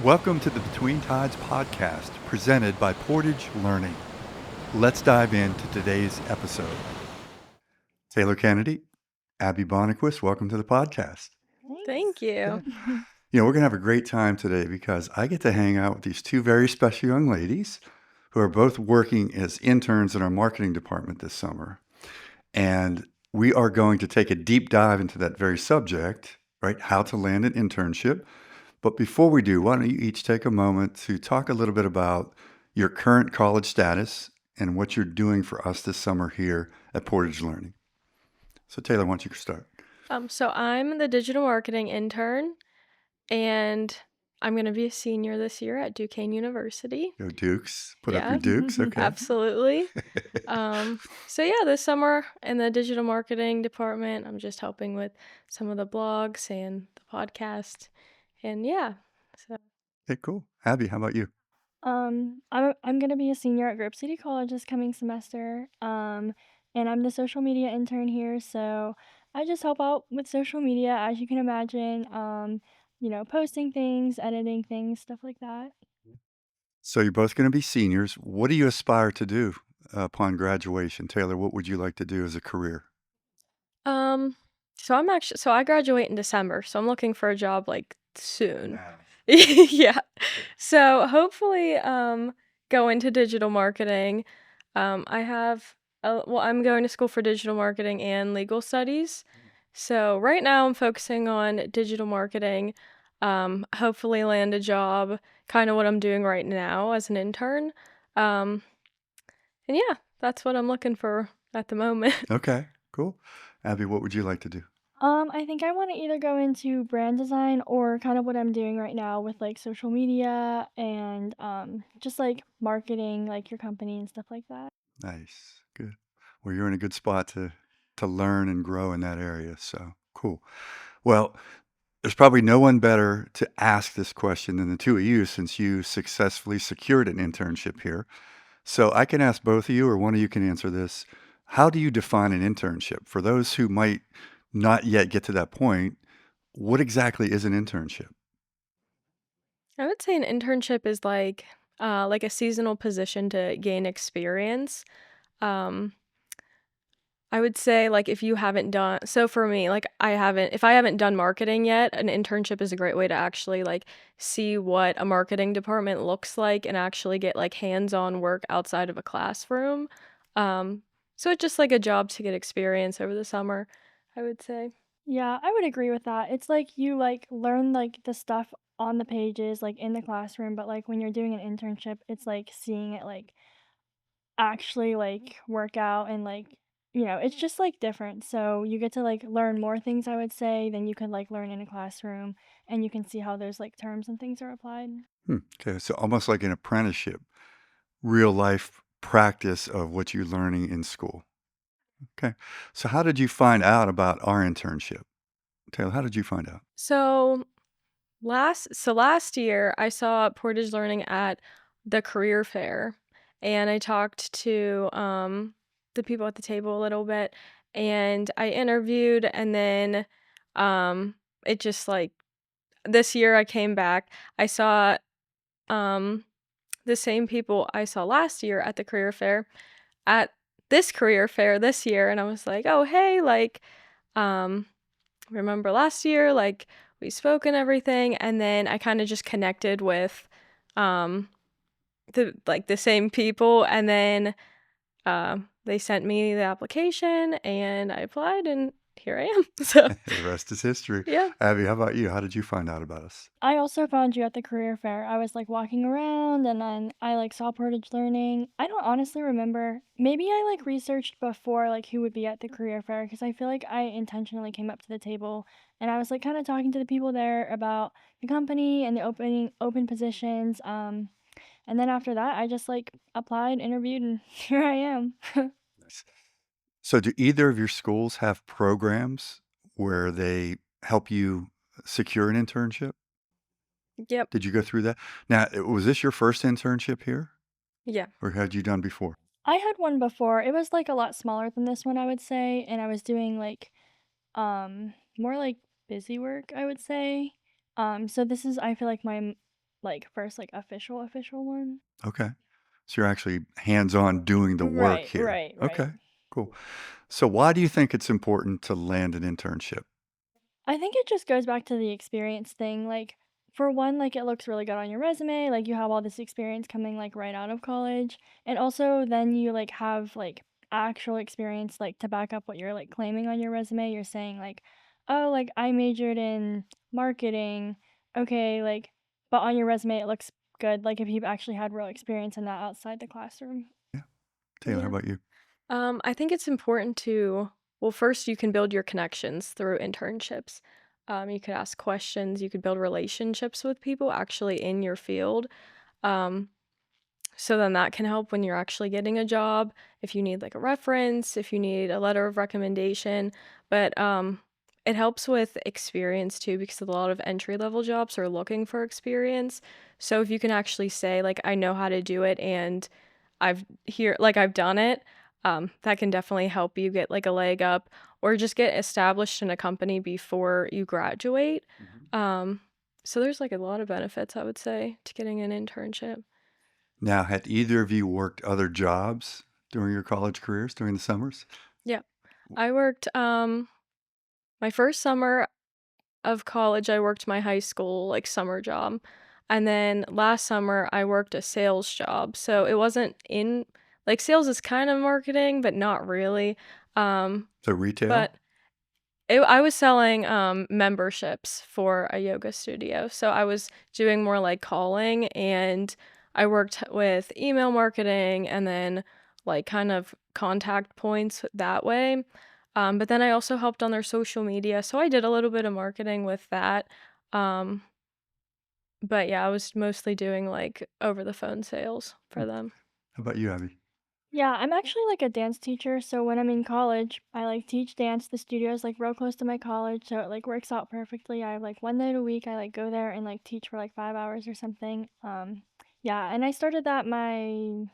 Welcome to the Between Tides podcast, presented by Portage Learning. Let's dive into today's episode. Taylor Kennedy, Abby Bonaquist, welcome to the podcast. Thank you. We're going to have a great time today because I get to hang out with these two very special young ladies who are both working as interns in our marketing department this summer. And we are going to take a deep dive into that very subject, right? How to land an internship. But before we do, why don't you each take a moment to talk a little bit about your current college status and what you're doing for us this summer here at Portage Learning. So Taylor, why don't you start? So I'm the digital marketing intern, and I'm going to be a senior this year at Duquesne University. Go Dukes. Put up Yeah. your Dukes. Okay. Absolutely. So yeah, this summer in the digital marketing department, I'm just helping with some of the blogs and the podcast. And yeah. So Okay, cool. Abby, how about you? I'm gonna be a senior at Grove City College this coming semester. And I'm the social media intern here, so I just help out with social media, as you can imagine. Posting things, editing things, stuff like that. So you're both going to be seniors. What do you aspire to do upon graduation? Taylor, what would you like to do as a career? so I graduate in December, so I'm looking for a job like soon. Yeah. So hopefully go into digital marketing. I'm going to school for digital marketing and legal studies. So right now I'm focusing on digital marketing. Hopefully land a job, kind of what I'm doing right now as an intern. And yeah, that's what I'm looking for at the moment. Okay, cool. Abby, what would you like to do? I think I want to either go into brand design or kind of what I'm doing right now with like social media and just like marketing, like your company and stuff like that. Nice. Good. Well, you're in a good spot to learn and grow in that area. So cool. Well, there's probably no one better to ask this question than the two of you since you successfully secured an internship here. So I can ask both of you, or one of you can answer this. How do you define an internship? For those who might not yet get to that point, what exactly is an internship? I would say an internship is like a seasonal position to gain experience. Um, I would say like if you haven't done so for me, like if I haven't done marketing yet, an internship is a great way to actually like see what a marketing department looks like and actually get like hands-on work outside of a classroom. Um, so it's just like a job to get experience over the summer, I would say. Yeah, I would agree with that. It's like you like learn like the stuff on the pages like in the classroom, but like when you're doing an internship, it's like seeing it like actually like work out and like it's just like different. So you get to like learn more things I would say than you could like learn in a classroom and you can see how those like terms and things are applied. Okay, so almost like an apprenticeship, real life practice of what you're learning in school. Okay, so how did you find out about our internship? Taylor, how did you find out? So last year I saw Portage Learning at the career fair, and I talked to the people at the table a little bit, and I interviewed, and then it just like this year I came back. I saw um the same people I saw last year at the career fair at this career fair this year, and I was like, "Oh, hey, like um remember last year, like we spoke and everything," and then I kind of just connected with um the same people, and then they sent me the application and I applied and here I am. So The rest is history. yeah. Abby, how about you? How did you find out about us? I also found you at the career fair. I was like walking around and then I like saw Portage Learning. I don't honestly remember. Maybe I like researched before like who would be at the career fair because I feel like I intentionally came up to the table and I was like kind of talking to the people there about the company and the open positions. And then after that, I just like applied, interviewed, and here I am. Nice. So do either of your schools have programs where they help you secure an internship? Yep. Did you go through that? Now, was this your first internship here, Yeah. or had you done before? I had one before. It was like a lot smaller than this one, I would say, and I was doing like more like busy work, I would say. So this is I feel like my like first like official one. Okay. So you're actually hands-on doing the work Right, here. right, right. Okay, cool. So why do you think it's important to land an internship? I think it just goes back to the experience thing. Like, for one, like it looks really good on your resume. Like you have all this experience coming like right out of college. And also then you like have like actual experience like to back up what you're like claiming on your resume. You're saying like, oh, like I majored in marketing. Okay, like but on your resume it looks good. Like if you've actually had real experience in that outside the classroom. Yeah. Taylor, how Yeah. about you? I think it's important to, well, first, you can build your connections through internships. You could ask questions, you could build relationships with people actually in your field. Um, so then that can help when you're actually getting a job, if you need like a reference, if you need a letter of recommendation. But it helps with experience too, because a lot of entry level jobs are looking for experience. So if you can actually say, like, I know how to do it and I've done it, that can definitely help you get like a leg up or just get established in a company before you graduate. Um, so there's like a lot of benefits, I would say, to getting an internship. Now, had either of you worked other jobs during your college careers, during the summers? Yeah. I worked my first summer of college, I worked my high school like summer job. And then last summer I worked a sales job. So it wasn't in like sales is kind of marketing, but not really. Um, So retail? but I was selling memberships for a yoga studio. So I was doing more like calling, and I worked with email marketing and then like kind of contact points that way. But then I also helped on their social media. So I did a little bit of marketing with that. Um, but yeah, I was mostly doing like over the phone sales Hmm. for them. How about you, Abby? Yeah, I'm actually like a dance teacher, so when I'm in college, I like teach dance. The studio is like real close to my college, so it like works out perfectly. I have like one night a week, I like go there and like teach for like 5 hours or something. Yeah, and I started that my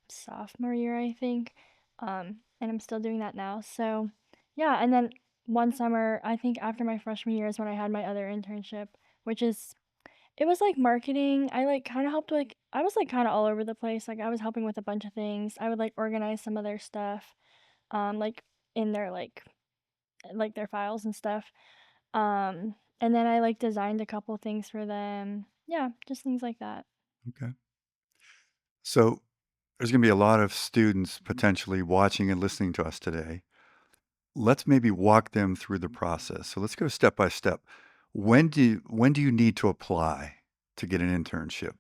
sophomore year, I think. And I'm still doing that now. So yeah, and then one summer, I think after my freshman year is when I had my other internship, which is it was like marketing. I like kind of helped like I was like kind of all over the place. Like I was helping with a bunch of things. I would like organize some of their stuff, like in their like their files and stuff. And then I like designed a couple things for them. Yeah, just things like that. Okay. So there's going to be a lot of students potentially watching and listening to us today. Let's maybe walk them through the process. So let's go step by step. When do you need to apply to get an internship?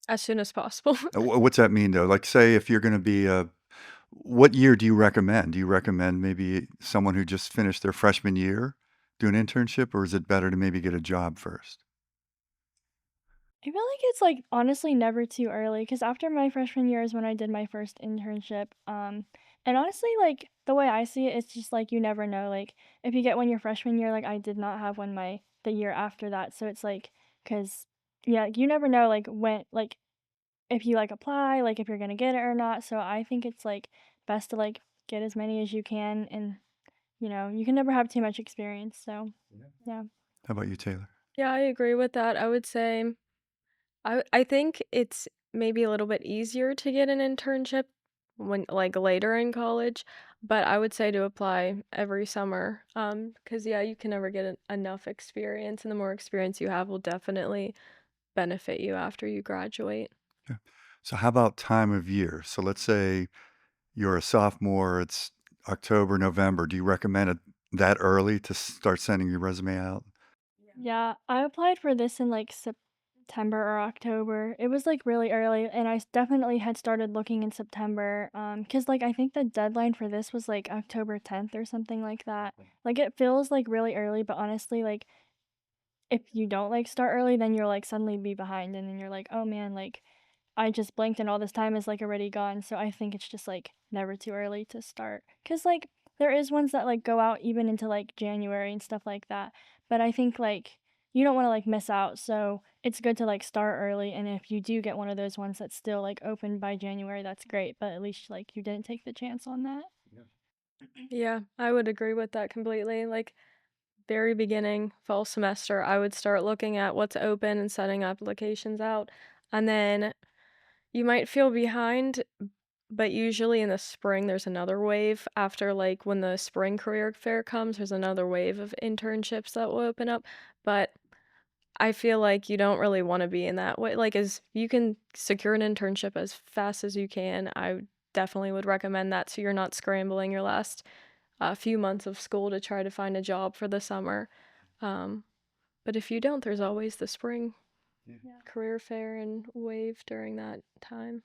As soon as possible. What's that mean though? Like say if you're going to be what year do you recommend? Do you recommend maybe someone who just finished their freshman year do an internship, or is it better to maybe get a job first? I feel like it's like honestly never too early because after my freshman year is when I did my first internship. And honestly, like the way I see it, it's just like you never know. Like if you get one your freshman year, like I did not have one the year after that. So it's like, cause yeah, you never know like when like if you like apply, like if you're gonna get it or not. So I think it's like best to like get as many as you can, and you can never have too much experience. So yeah. How about you, Taylor? Yeah, I agree with that. I would say I think it's maybe a little bit easier to get an internship when like later in college, but I would say to apply every summer. Because yeah, you can never get enough experience, and the more experience you have will definitely benefit you after you graduate. Yeah. So how about time of year? So let's say you're a sophomore, it's October, November. Do you recommend it that early to start sending your resume out? Yeah, I applied for this in like September or October. It was like really early, and definitely had started looking in September. Cause like I think the deadline for this was like October 10th or something like that. Like it feels like really early, but honestly, like if you don't like start early, then you'll like suddenly be behind, and then you're like, oh man, like I just blinked and all this time is like already gone. So I think it's just like never too early to start. Cause like there is ones that like go out even into like January and stuff like that. But I think like you don't want to like miss out. So it's good to like start early. And if you do get one of those ones that's still like open by January, that's great. But at least like you didn't take the chance on that. Yeah, I would agree with that completely. Like very beginning, fall semester, I would start looking at what's open and sending applications out. And then you might feel behind, but usually in the spring, there's another wave. After, like, when the spring career fair comes, there's another wave of internships that will open up. But I feel like you don't really want to be in that way. Like, as you can secure an internship as fast as you can, I definitely would recommend that so you're not scrambling your last few months of school to try to find a job for the summer. Um, but if you don't, there's always the spring Yeah. career fair and wave during that time.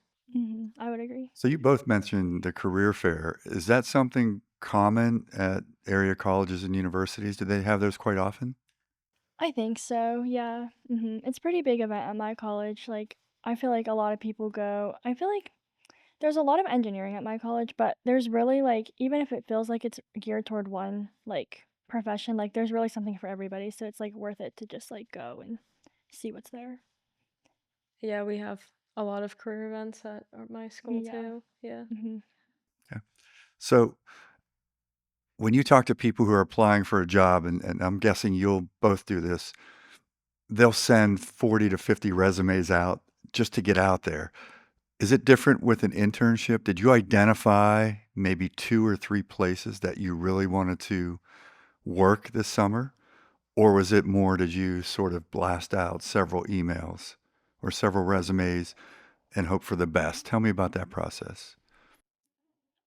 I would agree. So you both mentioned the career fair. Is that something common at area colleges and universities? Do they have those quite often? I think so, yeah. It's a pretty big event at my college. Like, I feel like a lot of people go. I feel like there's a lot of engineering at my college, but there's really like, even if it feels like it's geared toward one like profession, like there's really something for everybody. So it's like worth it to just like go and see what's there. Yeah, we have a lot of career events at my school Yeah. too. Yeah. hmm Yeah. So when you talk to people who are applying for a job, and I'm guessing you'll both do this, they'll send 40 to 50 resumes out just to get out there. Is it different with an internship? Did you identify maybe 2 or 3 places that you really wanted to work this summer? Or was it more, did you sort of blast out several emails or several resumes and hope for the best? Tell me about that process.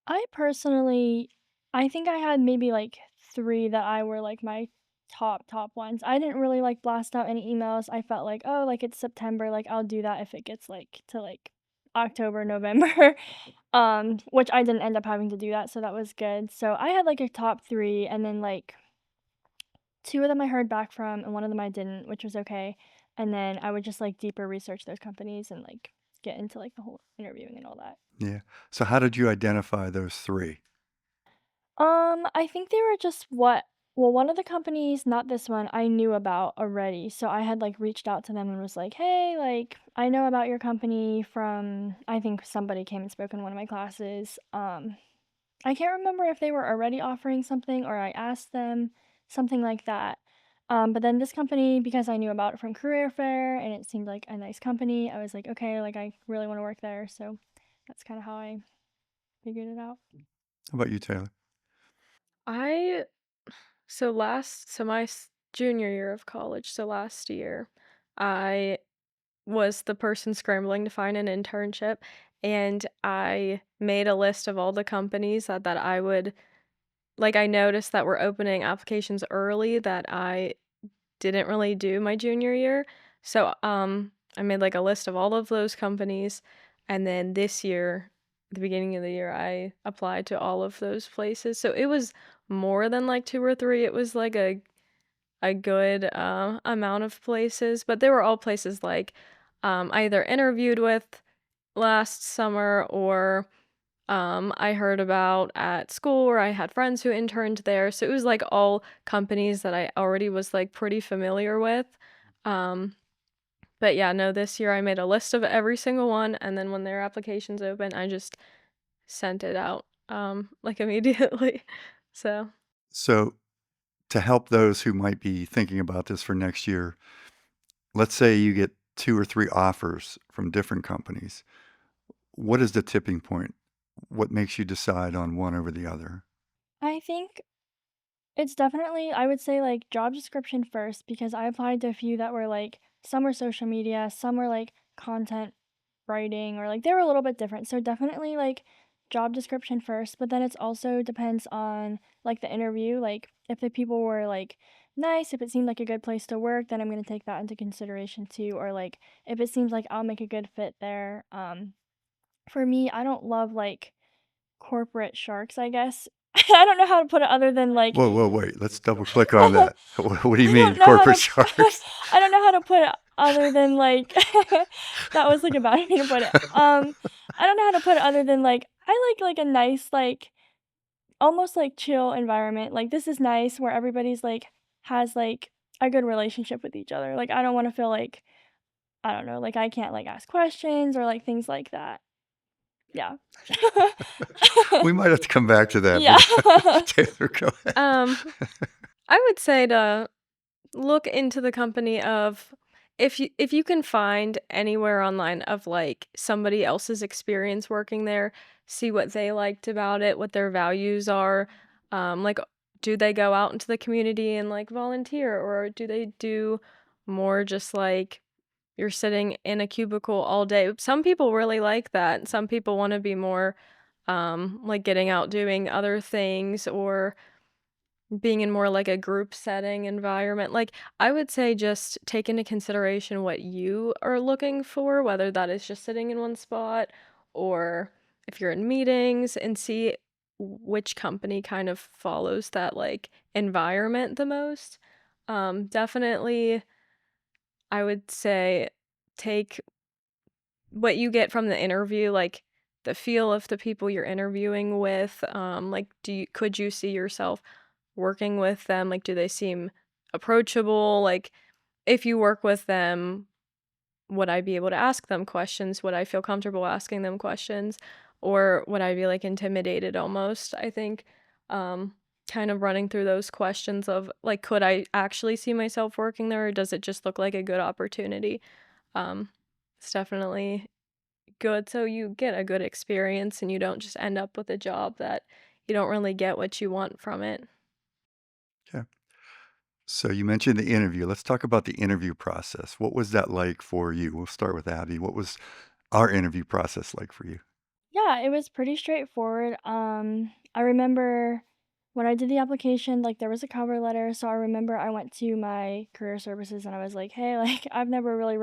I personally, I think I had maybe like three that I were like my top ones. I didn't really like blast out any emails. I felt like, oh, like it's September, like I'll do that if it gets like to like October, November. Which I didn't end up having to do that, so that was good. So I had like a top three, and then like two of them I heard back from, and one of them I didn't, which was okay. And then I would just like deeper research those companies and like get into like the whole interviewing and all that. Yeah. So how did you identify those 3? I think they were just one of the companies, not this one, I knew about already. So I had like reached out to them and was like, "Hey, like I know about your company from I think somebody came and spoke in one of my classes." I can't remember if they were already offering something or I asked them, something like that. But then this company, because I knew about it from career fair and it seemed like a nice company, I was like, "Okay, like I really want to work there." So that's kind of how I figured it out. How about you, Taylor? I so my junior year of college, so last year, I was the person scrambling to find an internship, and I made a list of all the companies that I would like. I noticed that were opening applications early that I didn't really do my junior year. So, I made like a list of all of those companies, and then this year, the beginning of the year, I applied to all of those places. So it was more than like two or three. It was like a good amount of places, but they were all places like I either interviewed with last summer or I heard about at school or I had friends who interned there. So it was like all companies that I already was like pretty familiar with. Um, but yeah, no, this year I made a list of every single one, and then when their applications open, I just sent it out like immediately. So So to help those who might be thinking about this for next year, let's say you get 2 or 3 offers from different companies. What is the tipping point? What makes you decide on one over the other? I think it's definitely, I would say, like, job description first because I applied to a few that were, like some were social media, some were, like, content writing or, like, they were a little bit different. So definitely, like, job description first, but then it's also depends on, like, the interview. Like, if the people were, like, nice, if it seemed like a good place to work, then I'm gonna take that into consideration too. Or, like, if it seems like I'll make a good fit there. For me, I don't love, like, corporate sharks, I guess. I don't know how to put it other than, like Whoa, whoa, wait. Let's double click on that. What do you I mean, don't know how corporate to sharks? I don't know how to put it other than, like that was, like, a bad way to put it. I don't know how to put it other than, like, I like, a nice, like, almost, like, chill environment. Like, this is nice where everybody's, like has, like, a good relationship with each other. Like, I don't wanna feel like, I don't know, like, I can't, like, ask questions or, like, things like that. Yeah. We might have to come back to that, Yeah. but Taylor, go ahead. um I would say to look into the company of if you can find anywhere online of, like, somebody else's experience working there, see what they liked about it, what their values are, like, do they go out into the community and, like, volunteer, or do they do more just, like, you're sitting in a cubicle all day? Some people really like that, some people wanna be more, like, getting out doing other things or being in more like a group setting environment. Like, I would say just take into consideration what you are looking for, whether that is just sitting in one spot or if you're in meetings, and see which company kind of follows that like environment the most. Definitely, I would say take what you get from the interview, like the feel of the people you're interviewing with. Like, could you see yourself working with them? Like, do they seem approachable? Like, if you work with them, would I be able to ask them questions? Would I feel comfortable asking them questions? Or would I be like intimidated almost? I think um kind of running through those questions of like, could I actually see myself working there, or does it just look like a good opportunity? Um it's definitely good so you get a good experience and you don't just end up with a job that you don't really get what you want from it. Yeah. So you mentioned the interview. Let's talk about the interview process. What was that like for you? We'll start with Abby. What was our interview process like for you? Yeah, it was pretty straightforward. I remember when I did the application, like there was a cover letter, so I remember I went to my career services and I was like, "Hey, like I've never really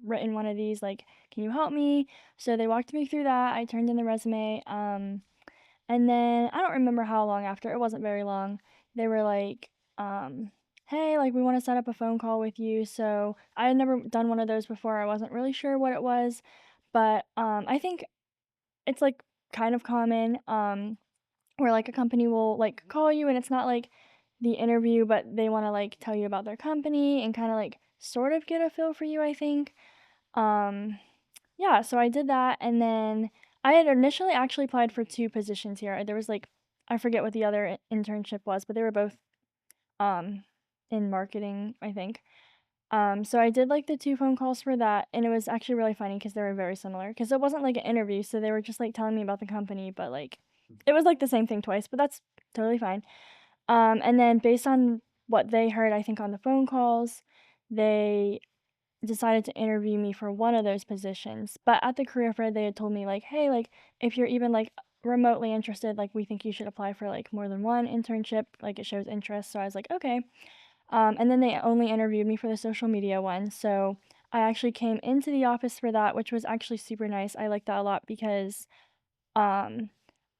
written one of these. Like, can you help me?" So they walked me through that. I turned in the resume. And then I don't remember how long after. It wasn't very long. They were like, "Hey, like we want to set up a phone call with you." So I had never done one of those before. I wasn't really sure what it was, but I think it's, like, kind of common, where, like, a company will, like, call you and it's not, like, the interview, but they wanna, like, tell you about their company and kinda, like, sort of get a feel for you, I think. Um, yeah, so I did that, and then I had initially actually applied for 2 positions here. There was, like I forget what the other internship was, but they were both, um, in marketing, I think. So I did, like, the 2 phone calls for that, and it was actually really funny because they were very similar. Because it wasn't, like, an interview, so they were just, like, telling me about the company, but, like, it was, like, the same thing twice, but that's totally fine. And then based on what they heard, I think, on the phone calls, they decided to interview me for one of those positions. But at the career fair, they had told me, like, "Hey, like, if you're even, like, remotely interested, like, we think you should apply for, like, more than one internship, like, it shows interest." So I was like, "Okay." And then they only interviewed me for the social media one. So I actually came into the office for that, which was actually super nice. I liked that a lot because um,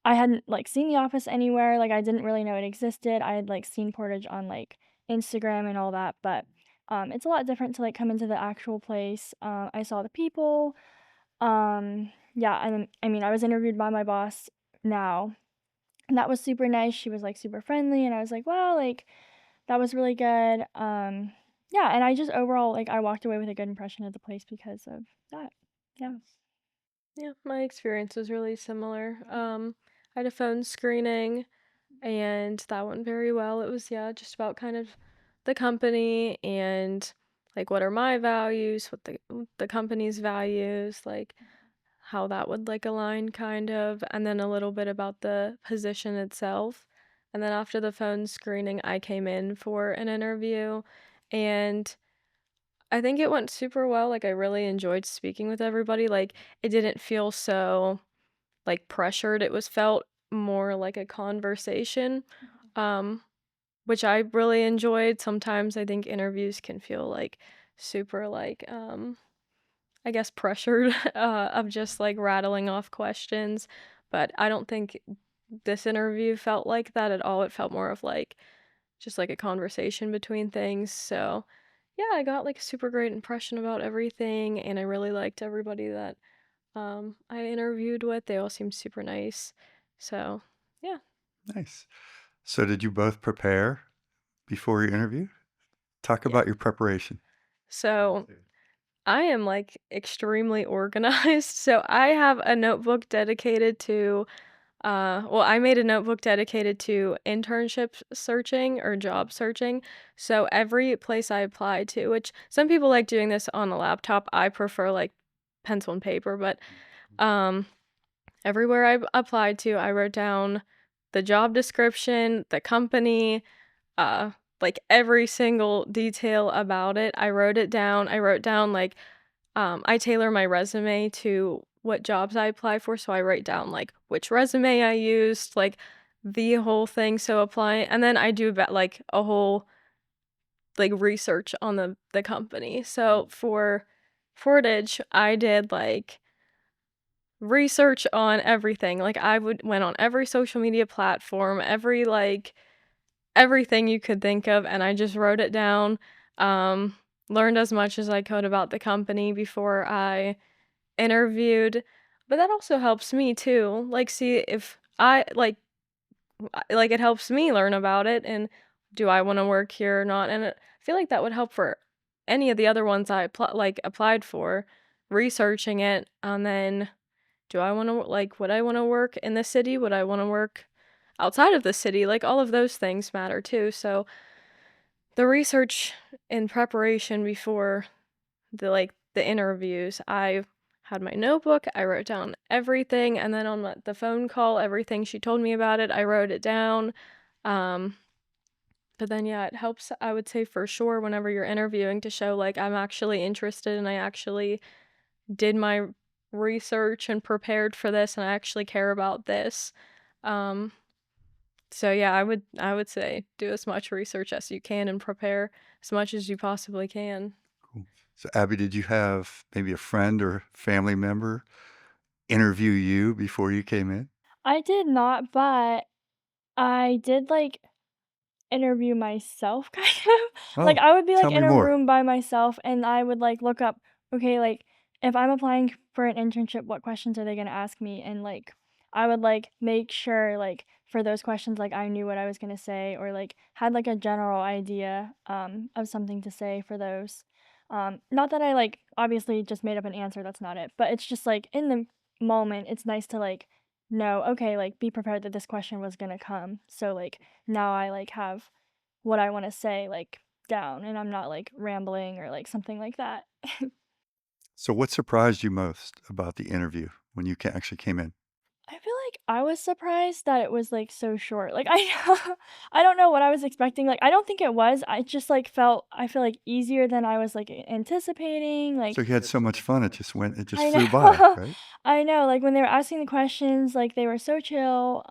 I hadn't like seen the office anywhere. Like I didn't really know it existed. I had like seen Portage on like Instagram and all that, but it's a lot different to like come into the actual place. I saw the people. Yeah, and I mean, I was interviewed by my boss now, and that was super nice. She was like super friendly, and I was like, wow, like that was really good. Yeah, and I just overall like I walked away with a good impression of the place because of that. Yeah. Yeah, my experience was really similar. I had a phone screening and that went very well. It was, yeah, just about kind of the company and like what are my values, what the company's values, like how that would like align kind of, and then a little bit about the position itself. And then after the phone screening, I came in for an interview and I think it went super well. Like I really enjoyed speaking with everybody. Like it didn't feel so like pressured. It was felt more like a conversation. Um which I really enjoyed. Sometimes I think interviews can feel like super like I guess pressured of just like rattling off questions, but I don't think this interview felt like that at all. It felt more of like just like a conversation between things. So, yeah, I got like a super great impression about everything and I really liked everybody that I interviewed with. They all seemed super nice. So, yeah. Nice. So did you both prepare before your interview? Talk Yeah. about your preparation. So, I am like extremely organized. So, I have a notebook dedicated to Well, I made a notebook dedicated to internship searching or job searching. So every place I applied to, which some people like doing this on the laptop, I prefer like pencil and paper, but um, everywhere I applied to, I wrote down the job description, the company, uh, like every single detail about it. I wrote it down. I wrote down like I tailor my resume to what jobs I apply for, so I write down, like, which resume I used, like, the whole thing, so apply and then I do about, like, a whole, like, research on the company. So, for Portage, I did, like, research on everything, like, I would went on every social media platform, every, like everything you could think of, and I just wrote it down, learned as much as I could about the company before I interviewed, but that also helps me too, like, see if it helps me learn about it and do I wanna work here or not, and I feel like that would help for any of the other ones I applied for, researching it, and then do I wanna would I wanna work in the city? Would I wanna work outside of the city? Like, all of those things matter too, so the research and preparation before the interviews, I had my notebook, I wrote down everything, and then on the phone call, everything she told me about it, I wrote it down. Um, but then, yeah, it helps, I would say for sure, whenever you're interviewing to show, like, I'm actually interested and I actually did my research and prepared for this and I actually care about this. Um, so yeah, I would say do as much research as you can and prepare as much as you possibly can. Cool. So, Abby, did you have maybe a friend or family member interview you before you came in? I did not, but I did, like, interview myself kind of. Like, Oh, I would be, tell like, me in a more. room by myself, and I would, like, look up, okay, like, if I'm applying for an internship, what questions are they gonna ask me? And, like, I would, like, make sure, like, for those questions, like, I knew what I was gonna say or, like, had, like, a general idea, of something to say for those. Not that I, like, obviously just made up an answer, that's not it, but it's just, like, in the moment, it's nice to, like, know, okay, like, be prepared that this question was gonna come. So, like, now I, like, have what I wanna say, like, down, and I'm not, like, rambling or, like, something like that. So, what surprised you most about the interview when you actually came in? I feel like I was surprised that it was, like, so short. Like, I don't know what I was expecting, like, I don't think it was, I just, like, felt I feel like easier than I was, like, anticipating, So, like you had so much fun, it just I flew by, know. right? I know, like, when they were asking the questions, like, they were so chill,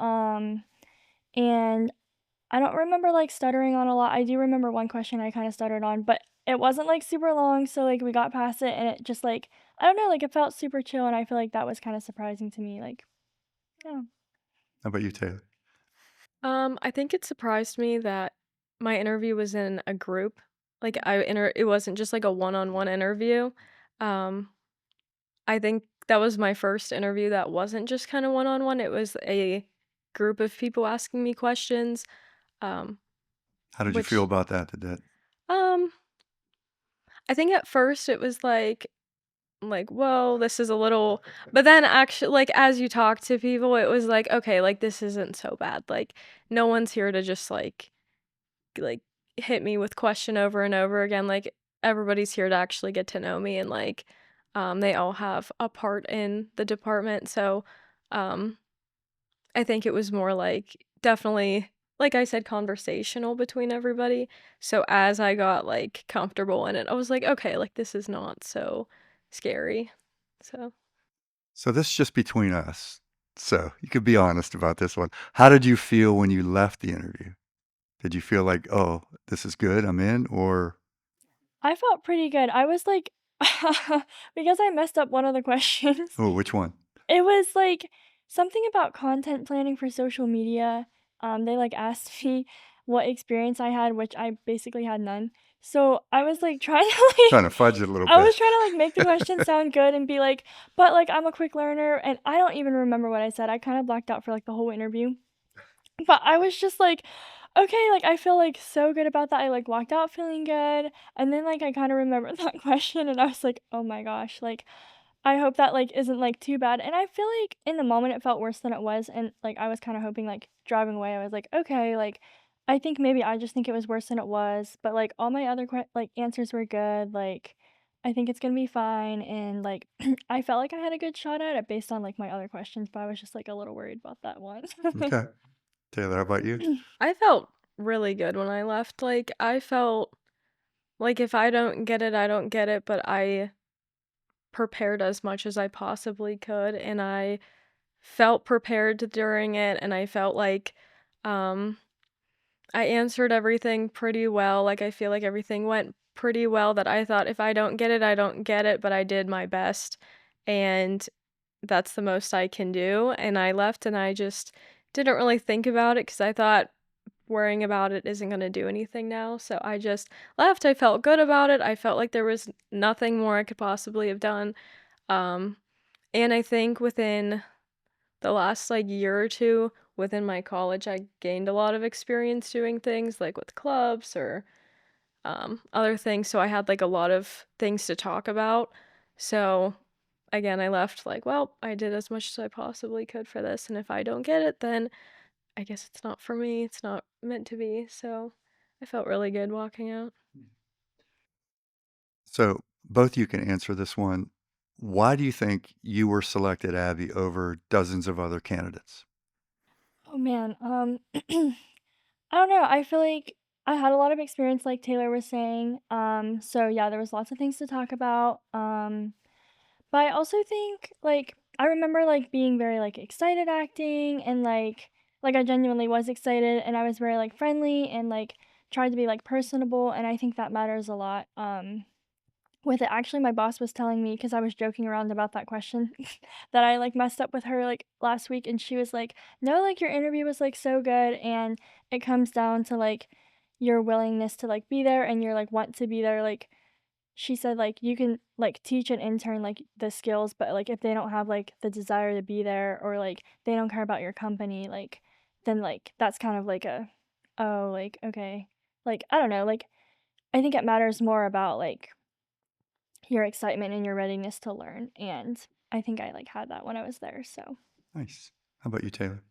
and I don't remember, like, stuttering on a lot. I do remember one question I kinda stuttered on, but it wasn't, like, super long, so, like, we got past it, and it just, like I don't know, like, it felt super chill, and I feel like that was kinda surprising to me, like, yeah. How about you, Taylor? I think it surprised me that my interview was in a group. Like it wasn't just like a one-on-one interview. Um, I think that was my first interview that wasn't just kind of one-on-one. It was a group of people asking me questions. Um, How did you feel which about that? Did that um I think at first it was like, whoa, this is a little but then actually like as you talk to people, it was like, okay, like this isn't so bad. Like no one's here to just like hit me with question over and over again, like everybody's here to actually get to know me and like they all have a part in the department, so um I think it was more like definitely like I said conversational between everybody, so as I got like comfortable in it I was like, okay, like this is not so scary, so So, this is just between us. So, you could be honest about this one. How did you feel when you left the interview? Did you feel like, "Oh, this is good, I'm in," or I felt pretty good. I was, like because I messed up one of the questions. oh, which one? It was, like, something about content planning for social media. They, like, asked me what experience I had, which I basically had none. So, I was, like, trying to, Trying like to fudge it a little I bit. was trying to, like, make the question sound good and be like, "But, like, I'm a quick learner," and I don't even remember what I said. I kinda blacked out for, like, the whole interview. But I was just like, "Okay," like, I feel, like, so good about that. I, like, walked out feeling good, and then, like, I kinda remembered that question, and I was like, "Oh my gosh," like, I hope that, like, isn't, like, too bad, and I feel like in the moment it felt worse than it was, and, like, I was kinda hoping, like, driving away, I was like, "Okay, like, I think maybe I just think it was worse than it was," but, like, all my other answers were good, like, I think it's gonna be fine, and, like, I felt like I had a good shot at it based on, like, my other questions, but I was just, like, a little worried about that one. Okay. Taylor, how about you? I felt really good when I left. Like, I felt like if I don't get it, I don't get it, but I prepared as much as I possibly could, and I felt prepared during it, and I felt like um I answered everything pretty well. Like, I feel like everything went pretty well, that I thought if I don't get it, I don't get it, but I did my best, and that's the most I can do. And I left and I just didn't really think about it because I thought worrying about it isn't going to do anything now. So I just left. I felt good about it. I felt like there was nothing more I could possibly have done. Um, and I think within the last like year or two within my college, I gained a lot of experience doing things like with clubs or other things. So I had like a lot of things to talk about. So again, I left like, well, I did as much as I possibly could for this. And if I don't get it, then I guess it's not for me. It's not meant to be. So I felt really good walking out. So both you can answer this one. Why do you think you were selected, Abby, over dozens of other candidates? Oh, man, I don't know, I feel like I had a lot of experience like Taylor was saying, so yeah, there was lots of things to talk about, but I also think, like, I remember, like, being very, like, excited acting and, like, I genuinely was excited and I was very, like, friendly and, like, tried to be, like, personable, and I think that matters a lot, with it. Actually, my boss was telling me because I was joking around about that question that I, like, messed up with her, like, last week, and she was like, "No, like, your interview was, like, so good, and it comes down to, like, your willingness to, like, be there and your, like, want to be there." Like, she said, like, "You can, like, teach an intern, like, the skills, but, like, if they don't have, like, the desire to be there or, like, they don't care about your company, like, then, like, that's kind of like a, oh, like, okay." Like, I don't know, like, I think it matters more about, like, your excitement and your readiness to learn, and I think I, like, had that when I was there, so Nice. How about you, Taylor?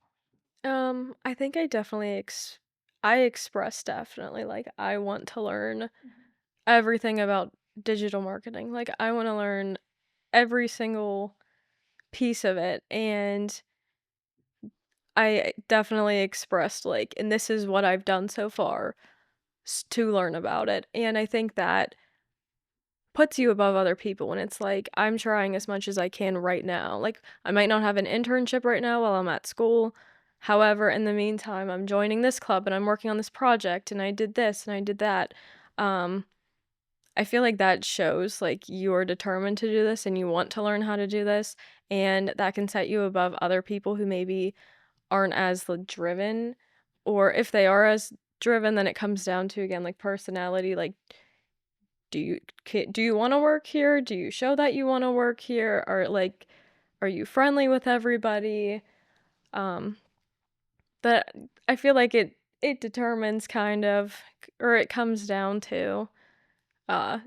I think I definitely I express definitely like I want to learn everything about digital marketing. Like I want to learn every single piece of it, and I definitely expressed like, and this is what I've done so far to learn about it. And I think that puts you above other people when it's like, I'm trying as much as I can right now. Like, I might not have an internship right now while I'm at school. However, in the meantime, I'm joining this club and I'm working on this project and I did this and I did that. Um, I feel like that shows like you're determined to do this and you want to learn how to do this, and that can set you above other people who maybe aren't as like, driven, or if they are as driven, then it comes down to again like personality. Like, do you want to work here? Do you show that you want to work here? Or like, are you friendly with everybody? Um, that I feel like it determines kind of, or it comes down to, uh,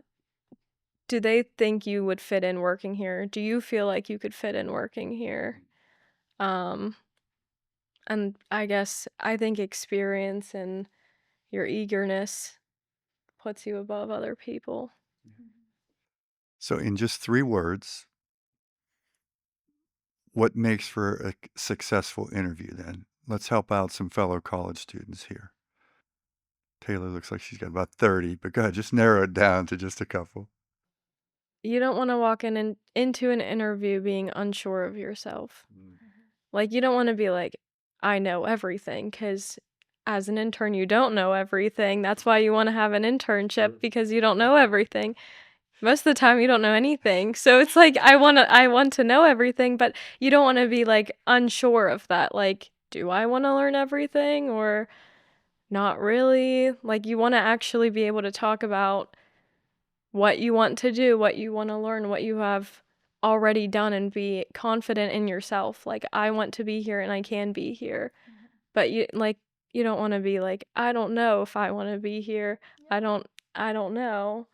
do they think you would fit in working here? Do you feel like you could fit in working here? Um, and I guess I think experience and your eagerness puts you above other people. So, in just 3 words, what makes for a successful interview then? Let's help out some fellow college students here. Taylor looks like she's got about 30, but go ahead, just narrow it down to just a couple. You don't want to walk into an interview being unsure of yourself. Like, you don't want to be like, I know everything, because as an intern, you don't know everything. That's why you want to have an internship, because you don't know everything. Most of the time, you don't know anything. So it's like, I want to know everything, but you don't want to be like unsure of that. Like, do I want to learn everything or not really? Like, you want to actually be able to talk about what you want to do, what you want to learn, what you have already done, and be confident in yourself. Like, I want to be here and I can be here. But you don't want to be like, I don't know if I want to be here. I don't know.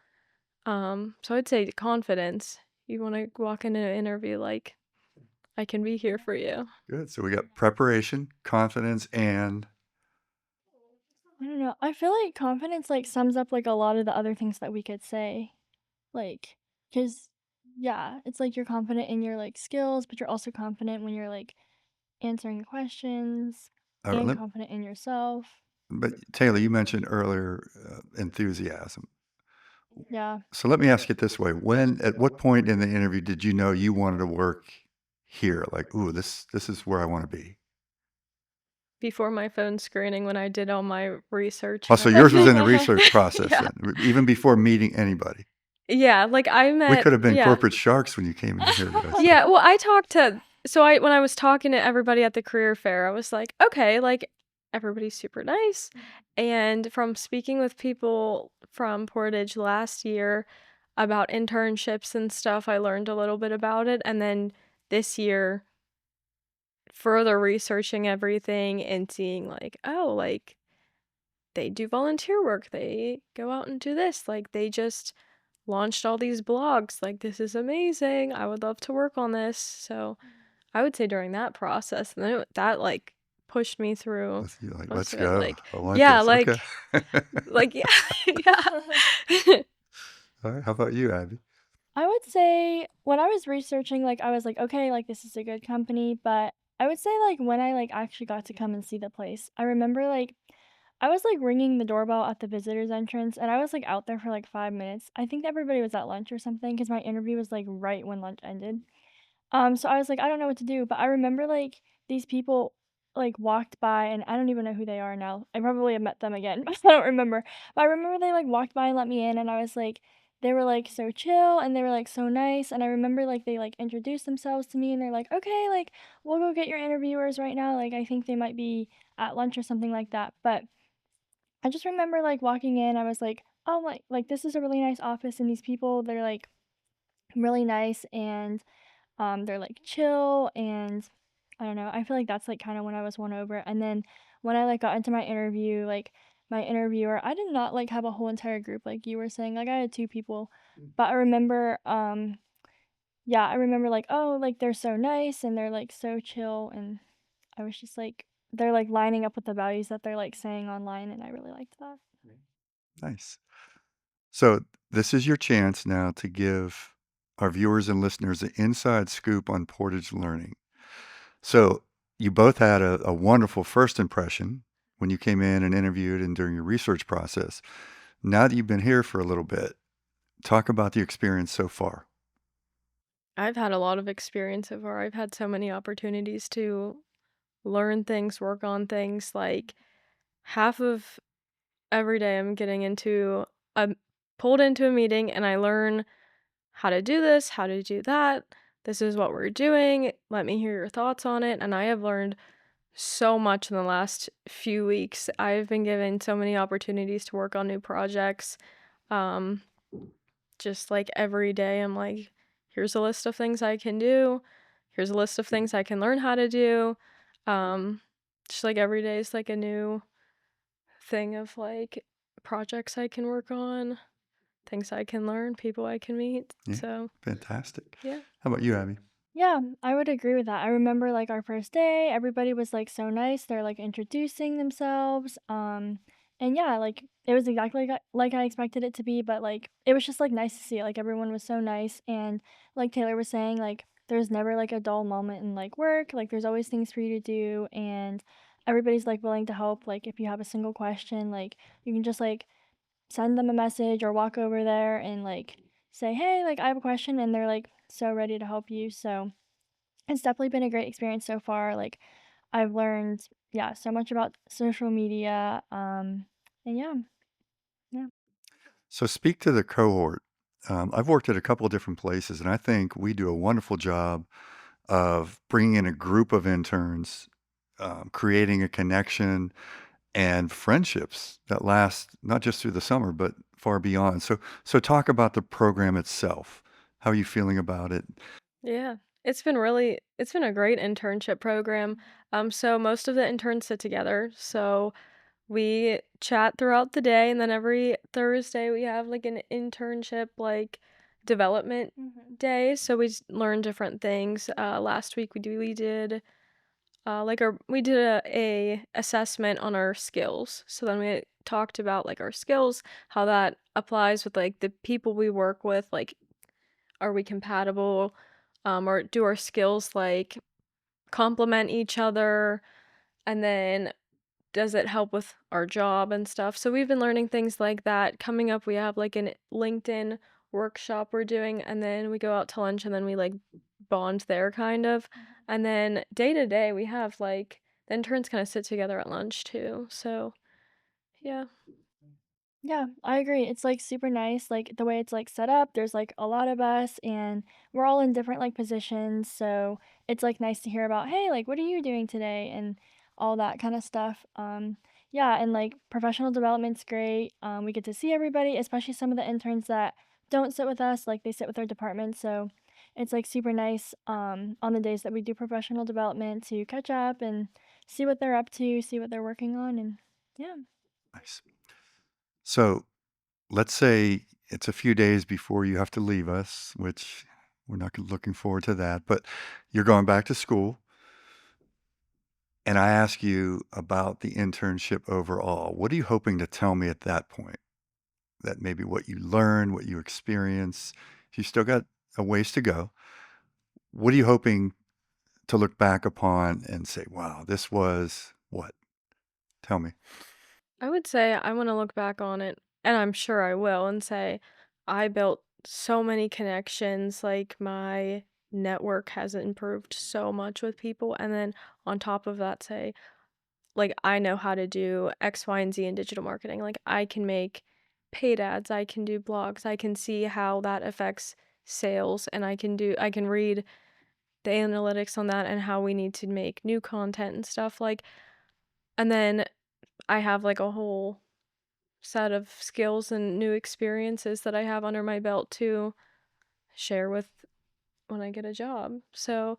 So I'd say confidence. You want to walk into an interview like, I can be here for you. Good. So we got preparation, confidence, and I don't know. I feel like confidence like sums up like a lot of the other things that we could say. Like, cause yeah, it's like you're confident in your like skills, but you're also confident when you're like answering questions and let, confident in yourself. but Taylor, you mentioned earlier enthusiasm. Yeah. So let me ask it this way: at what point in the interview did you know you wanted to work here? Like, ooh, this is where I want to be. Before my phone screening, when I did all my research Oh, and so yours was in the everything. research process Yeah. then, even before meeting anybody. Yeah, like I We met, could have been yeah. corporate sharks when you came in here with us. Yeah, well, I talked to, so when I was talking to everybody at the career fair, I was like, okay, like everybody's super nice. And from speaking with people from Portage last year about internships and stuff, I learned a little bit about it. And then this year, further researching everything and seeing like, oh, like they do volunteer work, they go out and do this, like they just launched all these blogs, like this is amazing, I would love to work on this. So I would say during that process, and then that like pushed me through You're like, most let's of it. go. Like, I want yeah, this. Okay. like yeah, yeah. All right. How about you, Abby? I would say when I was researching, like I was like, okay, like this is a good company, but I would say like when I like actually got to come and see the place, I remember like I was like ringing the doorbell at the visitors entrance and I was like out there for like 5 minutes. I think everybody was at lunch or something because my interview was like right when lunch ended. So I was like, I don't know what to do, but I remember like these people like walked by and I don't even know who they are now. I probably have met them again, but I don't remember. But I remember they like walked by and let me in and I was like they were like so chill and they were like so nice and I remember like they like introduced themselves to me and they're like, "Okay, like we'll go get your interviewers right now." Like I think they might be at lunch or something like that. But I just remember like walking in, I was like, "Oh, like this is a really nice office and these people, they're like really nice and they're, like, chill, and I don't know, I feel like that's, like, kinda when I was won over, and then when I, like, got into my interview, like, my interviewer I did not, like, have a whole entire group like you were saying, like, I had 2 people, but I remember, yeah, I remember, like, "Oh, like, they're so nice, and they're, like, so chill," and I was just like they're, like, lining up with the values that they're, like, saying online, and I really liked that. Nice. So this is your chance now to give our viewers and listeners an inside scoop on Portage Learning. So you both had a wonderful first impression when you came in and interviewed and during your research process. Now that you've been here for a little bit, talk about the experience so far. I've had a lot of experience so far. I've had so many opportunities to learn things, work on things. Like half of every day, I'm getting into a pulled into a meeting, and I learn how to do this, how to do that. This is what we're doing. Let me hear your thoughts on it. And I have learned so much in the last few weeks. I've been given so many opportunities to work on new projects. Um, just like every day, I'm like, here's a list of things I can do. Here's a list of things I can learn how to do. Um, just like every day is like a new thing of like projects I can work on, things I can learn, people I can meet. Yeah, So, fantastic. yeah. How about you, Abby? Yeah, I would agree with that. I remember like our first day, everybody was like so nice. They're like introducing themselves. And yeah, like it was exactly like I expected it to be, but like it was just like nice to see. Like everyone was so nice and like Taylor was saying, like there's never like a dull moment in like work. Like there's always things for you to do and everybody's like willing to help. Like if you have a single question, like you can just like send them a message or walk over there and like say, "Hey, like I have a question," and they're like so ready to help you. So it's definitely been a great experience so far. Like I've learned, yeah, so much about social media. And yeah, yeah. So speak to the cohort. I've worked at a couple of different places, and I think we do a wonderful job of bringing in a group of interns, creating a connection and friendships that last not just through the summer, but far beyond. So talk about the program itself. How are you feeling about it? Yeah. It's been a great internship program. So most of the interns sit together. So we chat throughout the day, and then every Thursday we have like an internship like development Mm-hmm. day, so learned different things. Last week we did we did a assessment on our skills. So then we talked about like our skills, how that applies with like the people we work with, like are we compatible, or do our skills like complement each other, and then does it help with our job and stuff. So we've been learning things like that. Coming up, we have like an LinkedIn workshop we're doing, and then we go out to lunch and then we like bond there kind of. And then day to day, we have like the interns kind of sit together at lunch too. So yeah. Yeah, I agree. It's like super nice, like the way it's like set up. There's like a lot of us and we're all in different like positions. So it's like nice to hear about, hey, like what are you doing today? And all that kind of stuff. Yeah, and like professional development's great. We get to see everybody, especially some of the interns that don't sit with us, like they sit with our department. So it's like super nice on the days that we do professional development to catch up and see what they're up to, see what they're working on, and yeah. Nice. So let's say it's a few days before you have to leave us, which we're not looking forward to that, but you're going back to school. And I ask you about the internship overall. What are you hoping to tell me at that point? That maybe what you learned, what you experience, you still got a ways to go. What are you hoping to look back upon and say, wow, this was what? Tell me. I would say I want to look back on it, and I'm sure I will, and say I built so many connections. Like my network has improved so much with people, and then on top of that, say like I know how to do X, Y, and Z in digital marketing. Like I can make paid ads, I can do blogs, I can see how that affects sales, and I can read the analytics on that and how we need to make new content and stuff like. And then I have like a whole set of skills and new experiences that I have under my belt to share with when I get a job. So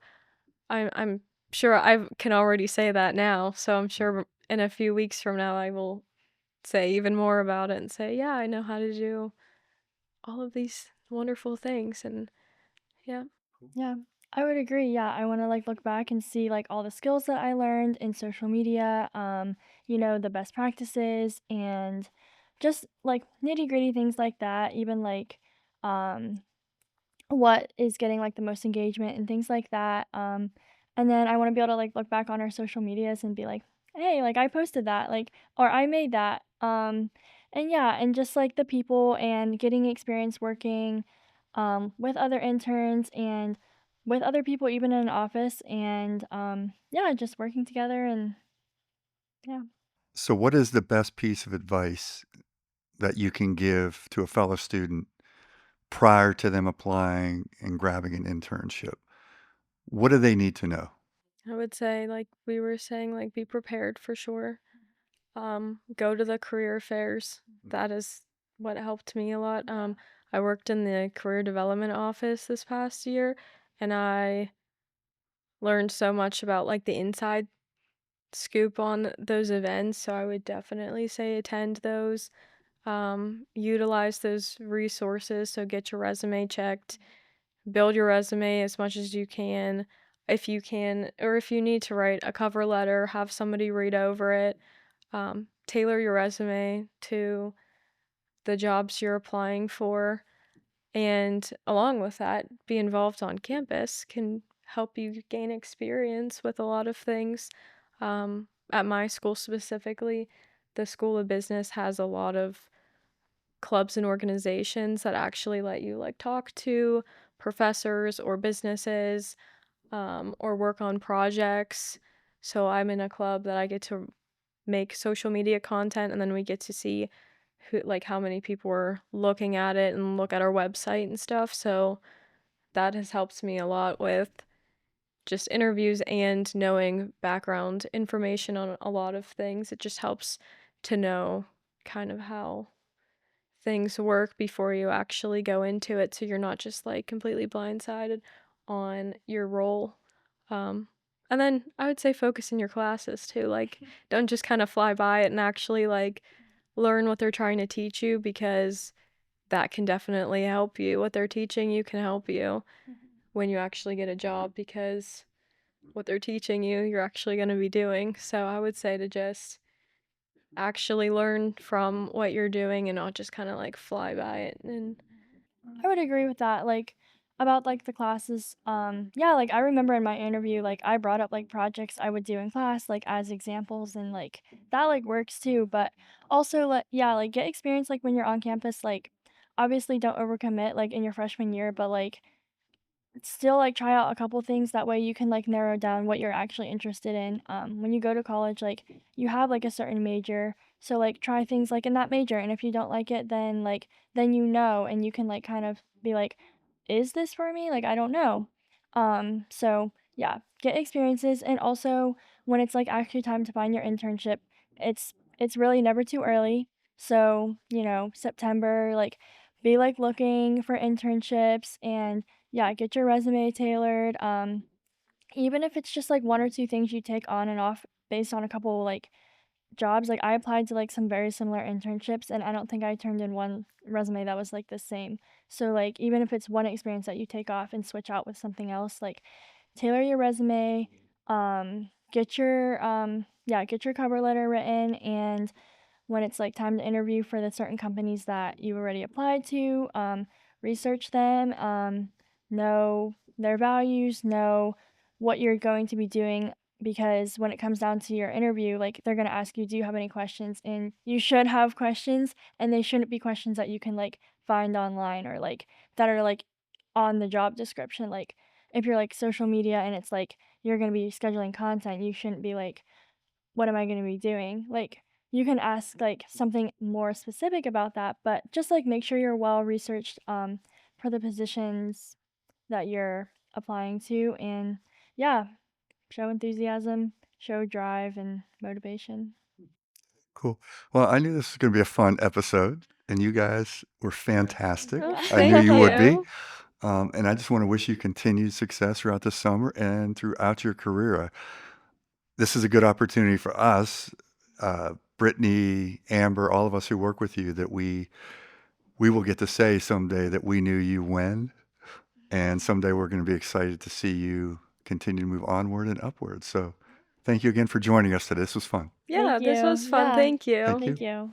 I'm sure I can already say that now. So I'm sure in a few weeks from now I will say even more about it and say, yeah, I know how to do all of these wonderful things. And yeah. Yeah, I would agree. Yeah, I want to like look back and see like all the skills that I learned in social media, the best practices and just like nitty-gritty things like that, even like um what is getting like the most engagement and things like that. And then I want to be able to like look back on our social medias and be like, hey, like I posted that, like, or I made that. And yeah, and just like the people and getting experience working with other interns and with other people, even in an office, and yeah, just working together and yeah. So, what is the best piece of advice that you can give to a fellow student prior to them applying and grabbing an internship? What do they need to know? I would say, like we were saying, like be prepared for sure. Go to the career fairs. That is what helped me a lot. I worked in the career development office this past year, and I learned so much about like the inside scoop on those events. So I would definitely say attend those. Utilize those resources. So get your resume checked, build your resume as much as you can. If you can, or if you need to write a cover letter, have somebody read over it. Tailor your resume to the jobs you're applying for. And along with that, be involved on campus can help you gain experience with a lot of things. At my school specifically, the School of Business has a lot of clubs and organizations that actually let you like talk to professors or businesses, or work on projects. So I'm in a club that I get to make social media content, and then we get to see who, like how many people are looking at it and look at our website and stuff. So that has helped me a lot with just interviews and knowing background information on a lot of things. It just helps to know kind of how things work before you actually go into it, so you're not just like completely blindsided on your role. Um, and then I would say focus in your classes too. Like, don't just kind of fly by it and actually like learn what they're trying to teach you, because that can definitely help you. What they're teaching you can help you when you actually get a job, because what they're teaching you, you're actually going to be doing. So I would say to just actually learn from what you're doing and not just kind of like fly by it. And I would agree with that. Like about like the classes. Yeah, like I remember in my interview, like I brought up like projects I would do in class, like as examples, and like that like works too. But also, like yeah, like get experience like when you're on campus. Like obviously, don't overcommit like in your freshman year, but like still like try out a couple things that way you can like narrow down what you're actually interested in. When you go to college, like you have like a certain major, so like try things like in that major, and if you don't like it, then like then you know, and you can like kind of be like, is this for me? Like I don't know. So yeah, get experiences, and also when it's like actually time to find your internship, it's really never too early. So, you know, September, like be like looking for internships, and yeah, get your resume tailored. Even if it's just like one or two things you take on and off based on a couple like jobs. Like I applied to like some very similar internships, and I don't think I turned in one resume that was like the same. So like even if it's one experience that you take off and switch out with something else, like tailor your resume, get your cover letter written, and when it's like time to interview for the certain companies that you already applied to, research them, know their values, know what you're going to be doing, because when it comes down to your interview, like they're going to ask you, do you have any questions? And you should have questions, and they shouldn't be questions that you can like find online, or like that are like on the job description. Like if you're like social media and it's like you're going to be scheduling content, you shouldn't be like, what am I going to be doing? Like, you can ask like something more specific about that, but just like make sure you're well researched for the positions that you're applying to, and yeah, show enthusiasm, show drive and motivation. Cool. Well, I knew this was going to be a fun episode, and you guys were fantastic. oh, I knew thank you would be. you. And I just want to wish you continued success throughout the summer and throughout your career. This is a good opportunity for us, Brittany, Amber, all of us who work with you, that we will get to say someday that we knew you when, and someday we're going to be excited to see you continue to move onward and upward. So thank you again for joining us today. This was fun. Yeah, Thank this you. was fun. Yeah. Thank you. Thank you. Thank you.